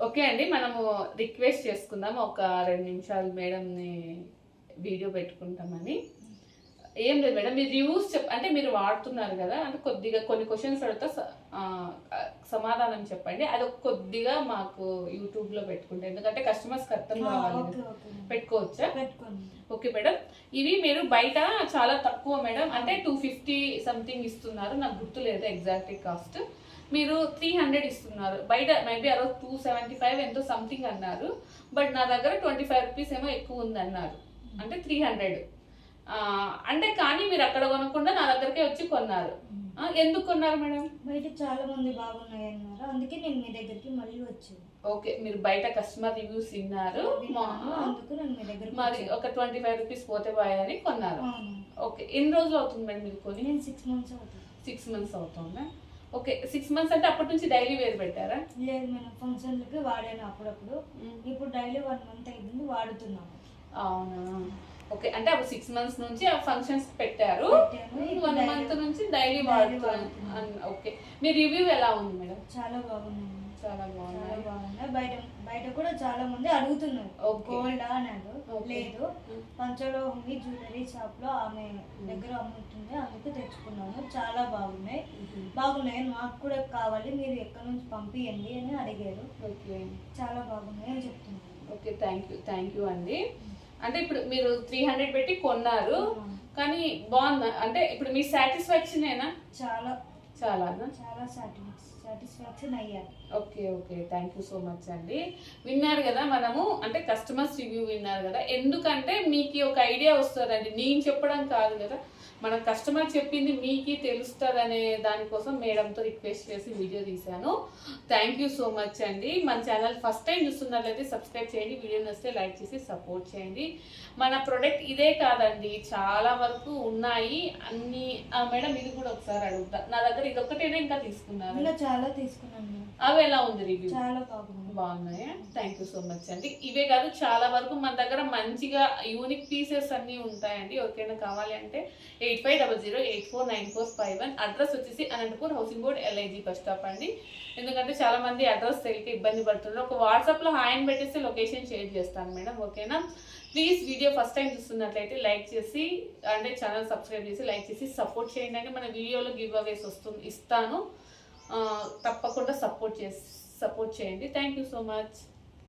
Okay అండి, మనము request చేసుకుందాం ఒక 2 నిమిషాలు మేడంని వీడియో పెట్టుకుంటామని. ఏం లేదు మేడం, మీరు రివ్యూస్ అంటే మీరు వాడుతున్నారు కదా, అంటే కొద్దిగా కొన్ని క్వశ్చన్స్ అడుగుతా, సమాధానం చెప్పండి. అది కొద్దిగా మాకు యూట్యూబ్లో పెట్టుకుంటే, ఎందుకంటే కస్టమర్స్కి అర్థం కావాలి. పెట్టుకోవచ్చా? ఓకే మేడం, ఇవి మీరు బయట చాలా తక్కువ మేడం, అంటే 250 సంథింగ్ ఇస్తున్నారు, నాకు గుర్తులేదు ఎగ్జాక్ట్ కాస్ట్. మీరు 300 ఇస్తున్నారు, బయట మేబీ ఆ రోజు 275 ఎంతో సంథింగ్ అన్నారు, బట్ నా దగ్గర 25 రూపీస్ ఏమో ఎక్కువ ఉంది అన్నారు, అంటే 300. అంటే కానీ మీరు అక్కడ కొనకుండా నా దగ్గరకే వచ్చి కొన్నారు. ఎందుకు కొన్నారు మేడం? బయట చాలా మంది బాగున్నాయి అన్నారు, అందుకే నేను మీ దగ్గరికి మళ్ళీ వచ్చాను. ఓకే, మీరు బయట కస్టమర్ రివ్యూస్ విన్నారు, అందుకు నేను మీ దగ్గర మరి ఒక 25 రూపీస్ పోతే పోయాలని కొన్నారు. ఓకే, ఎన్ని రోజులు అవుతుంది మేడం మీరు కొని? నేను 6 months అవుతుంది. 6 months అవుతుందా? ఓకే, 6 months అంటే అప్పటి నుంచి డైలీ వేర్ పెట్టారా? లేదు మేడం, ఫంక్షన్లకి వాడాను అప్పుడప్పుడు. ఇప్పుడు డైలీ 1 month అయింది వాడుతున్నాను. అవునా? ఓకే, అంటే అప్పుడు 6 months నుంచి ఆ ఫంక్షన్స్ పెట్టారు, 1 month నుంచి డైలీ వాడుతున్నాను. ఓకే, మీ రివ్యూ ఎలా ఉంది మేడం? చాలా బాగుంది. చాలా బాగున్నాయి. బయట కూడా చాలా మంది అడుగుతున్నారు, గోల్డ్ అన్నారు. లేదు, పంచలోహి జ్యువెలరీ షాప్ లో ఆమె దగ్గర అమ్ముతుంది, అందుకు తెచ్చుకున్నాను. చాలా బాగున్నాయి, నాకు కూడా కావాలి, మీరు ఎక్కడి నుంచి పంపియండి అని అడిగారు. ఓకే, చాలా బాగున్నాయి అని చెప్తున్నారు. ఓకే, థ్యాంక్ యూ అండి. అంటే ఇప్పుడు మీరు 300 పెట్టి కొన్నారు, కానీ బాగుందా? అంటే ఇప్పుడు మీ సాటిస్ఫాక్షన్ ఏనా? చాలా సాటిస్ఫాక్షన్ అయ్యారు. Okay, thank you so much అండి. విన్నారు కదా మనము, అంటే కస్టమర్స్ రివ్యూ విన్నారు కదా, ఎందుకంటే మీకు ఒక ఐడియా వస్తుందండి, నేను చెప్పడం కాదు కదా, మన కస్టమర్ చెప్పింది మీకు తెలుస్తుంది అనే దానికోసం మేడంతో రిక్వెస్ట్ చేసి వీడియో తీశాను. థ్యాంక్ యూ సో మచ్ అండి. మన ఛానల్ ఫస్ట్ టైం చూస్తున్నట్లయితే సబ్స్క్రైబ్ చేయండి, వీడియో నచ్చితే లైక్ చేసి సపోర్ట్ చేయండి. మన ప్రొడక్ట్ ఇదే కాదండి, చాలా వరకు ఉన్నాయి అన్ని. మేడం ఇది కూడా ఒకసారి అడుగుతా, నా దగ్గర ఇది ఒక్కటేనే ఇంకా తీసుకున్నాను? చాలా తీసుకున్నాను. అవి ఎలా ఉంది రివ్యూ? చాలా బాగున్నాయా? థ్యాంక్ యూ సో మచ్ అండి. ఇవే కాదు, చాలా వరకు మన దగ్గర మంచిగా యూనిక్ పీసెస్ అన్నీ ఉంటాయండి. ఎవరికైనా కావాలి అంటే 8500849451. అడ్రస్ వచ్చేసి Anantapur housing board LIG bus stop అండి. ఎందుకంటే చాలా మంది అడ్రస్ తెలియక ఇబ్బంది పడుతున్నారు. ఒక వాట్సాప్లో హాయ్ అని పెట్టేస్తే లొకేషన్ షేర్ చేస్తాను మేడం, ఓకేనా? ప్లీజ్ వీడియో ఫస్ట్ టైం చూస్తున్నట్లయితే లైక్ చేసి, అంటే ఛానల్ సబ్స్క్రైబ్ చేసి లైక్ చేసి సపోర్ట్ చేయండి అండి. మన వీడియోలో గివ్ అవేస్ ఇస్తాను, తప్పకుండా సపోర్ట్ చేయండి. Thank you so much.